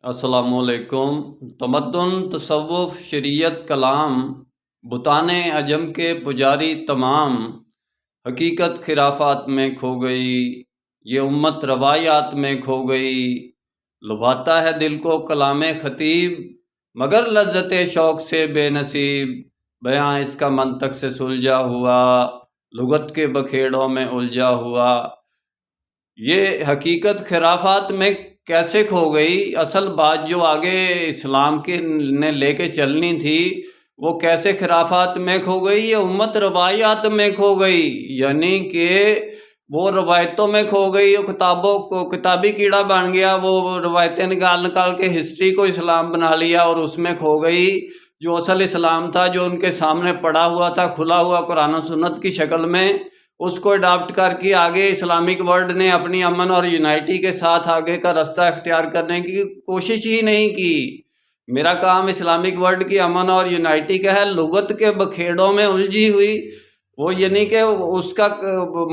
अस्सलाम वालेकुम। तमद्दुन, तसव्वुफ़, शरीयत, कलाम, बुताने अजम के पुजारी तमाम, हकीकत खिराफात में खो गई, ये उम्मत रवायात में खो गई। लुभाता है दिल को कलामे खतीब, मगर लज्जते शौक़ से बेनसीब। बयां इसका मंतक से सुलझा हुआ, लुगत के बखेड़ों में उलझा हुआ। ये हकीकत खिराफात में कैसे खो गई? असल बात जो आगे इस्लाम के ने लेके चलनी थी वो कैसे खिराफात में खो गई? ये उम्मत रवायात में खो गई, यानी कि वो रवायतों में खो गई। वो किताबों को किताबी कीड़ा बन गया, वो रवायतें निकाल निकाल के हिस्ट्री को इस्लाम बना लिया और उसमें खो गई। जो असल इस्लाम था, जो उनके सामने पड़ा हुआ था खुला हुआ कुरान और सुन्नत की शक्ल में, उसको अडाप्ट करके आगे इस्लामिक वर्ल्ड ने अपनी अमन और यूनाइटी के साथ आगे का रास्ता इख्तियार करने की कोशिश ही नहीं की। मेरा काम इस्लामिक वर्ल्ड की अमन और यूनाइटी का है। लुगत के बखेड़ों में उलझी हुई, वो यानी कि उसका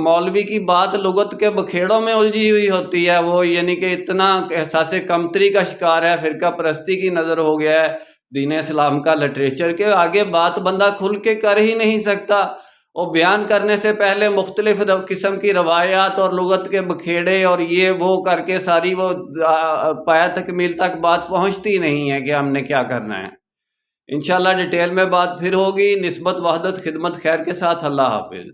मौलवी की बात लुगत के बखेड़ों में उलझी हुई होती है। वो यानी कि इतना एहसास कमतरी का शिकार है, फ़िरका परस्ती की नज़र हो गया है दीन इस्लाम का लिटरेचर के आगे बात बंदा खुल के कर ही नहीं सकता। और बयान करने से पहले मुख्तलिफ किस्म की रवायात और लुगत के बखेड़े और ये वो करके सारी वो पाया तकमील तक बात पहुँचती नहीं है कि हमने क्या करना है। इंशाल्लाह डिटेल में बात फिर होगी। निस्बत वहदत खिदमत खैर के साथ। अल्लाह हाफिज़।